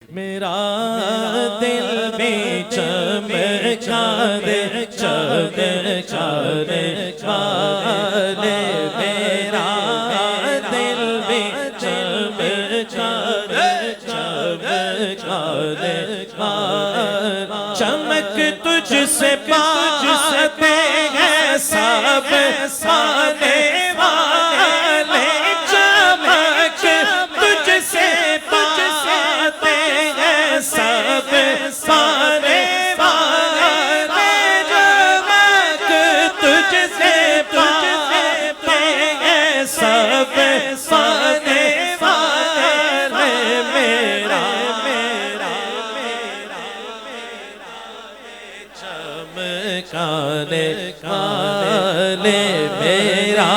میرا دل بھی چمکا دے چمکا دے والے میرا دل بھی چمکا دے چمکا دے چمک تجھ سے پاتے ہیں سب سانے والے چمک تجھ سے پاتے ہیں سب سانے والے چمک تجھ سے پاتے ہیں سب سانے والے میرا چمکانے والے میرا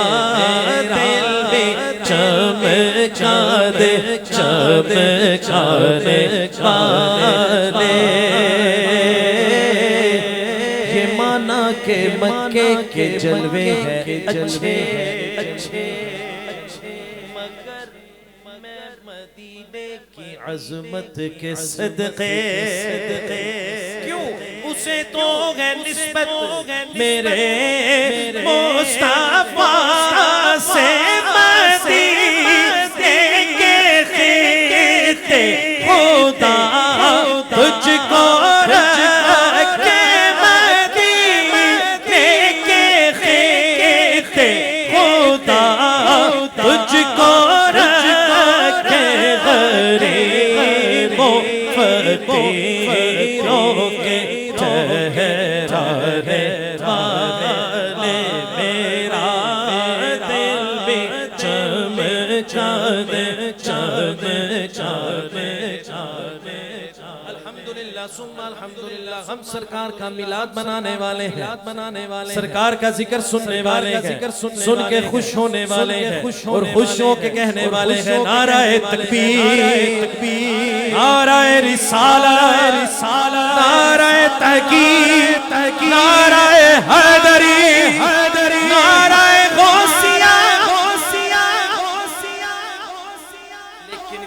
دل بھی چمکا دے چمکانے والے یہ مانا کہ مکے کے جلوے ہیں اچھے مگر میں مدینے کی عظمت کے صدقے کیوں اسے تو ہے نسبت میرے مصطفیٰ سے مدینے کے خطے خدا تجھ کو رکھے مدینے کے خطے خدا تجھ کو رکھے غریبوں فقیروں کے چہرانے والے میرا دل بھی چمکا دے چمکا دے الحمدللہ ثم الحمدللہ ہم سرکار کا میلاد منانے والے ہیں سرکار کا ذکر سننے والے ہیں سن کے خوش ہونے والے ہیں اور خوش ہو کے کہنے والے ہیں نعرہ تکبیر نعرہ رسالت نعرہ تحقیق نعرہ حیدری نعرہ غوثیہ لیکن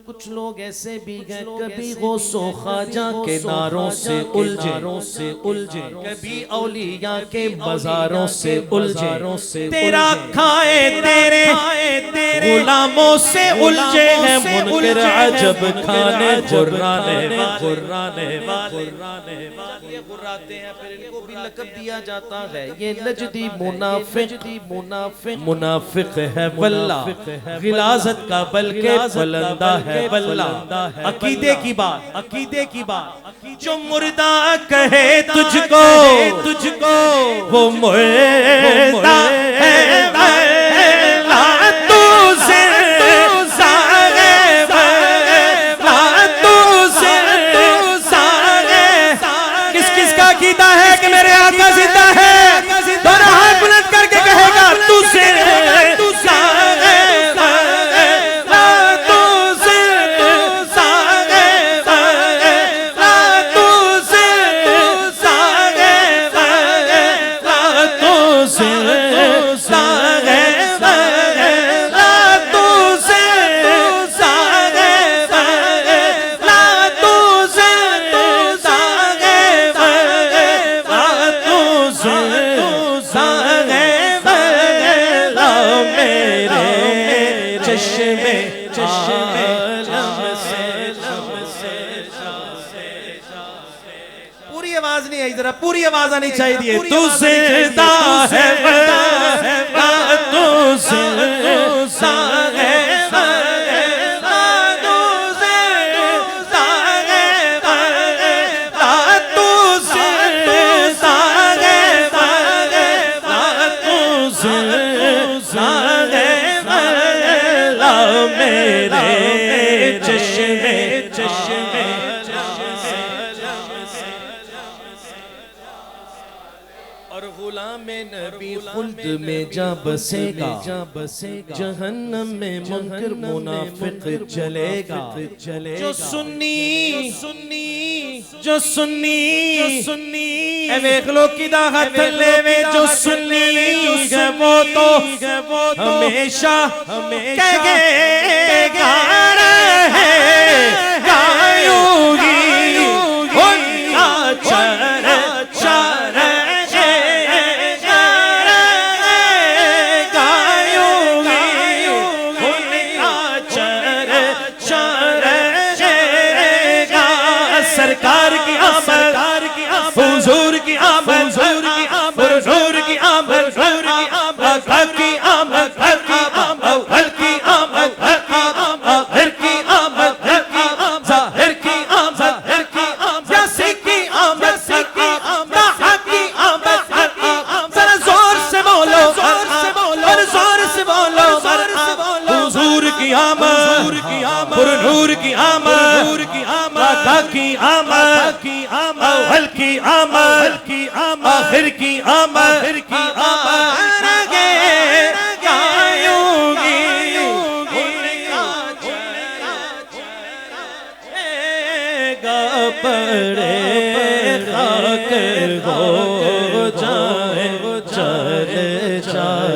کچھ لوگ ایسے بھی ہیں کبھی غوث و خواجہ کے ناروں سے الجھے کبھی اولیاء کے مزاروں سے الجھے تیرا کھائے تیرے غلاموں سے الجھے ہیں منکر عجب کھانے غرانے یہ غراتے ہیں پھر ان کو بھی لقب دیا جاتا ہے یہ نجدی منافق ہے واللہ غلاظت کا بلکہ بلندہ ہے واللہ عقیدے کی بات جو مردہ کہے تجھ کو وہ مردہ ہے کہ میرے آقا زندہ ہے دونوں ہاتھ بلند کر کے کہے گا تو سے پوری آواز نہیں آئی ذرا پوری آواز آنی چاہیے تو زندہ ہے تو زندہ ہے خلد میں جا بسے گا جہنم میں منکر منافق چلے گا جو سنی اے ویکھ لو کدا ہاتھ لے وے جو سنی ہے وہ تو ہمیشہ کہے گا رہے گایوں گی ان کا سرکار کی آمد حضور کی آمد حضور کی آمد حضور کی آمد حضور کی آمد حق کی آمد حق کی آمد حق کی آمد حق کی آمد حق کی آمد حق کی آمد ظاہر کی آمد حق کی آمد یاسی کی آمد حق کی آمد حق کی آمد حق کی آمد ذرا زور سے بولو زور سے بولو زور سے بولو حضور کی آمد پر نور کی آمد نور کی آمد کی آمد کی آمد اول کی آمد کی آمد آخر کی آمد آخر کی آمد رگے گایوں گی گا پڑے خاک ہو جائے چل جائے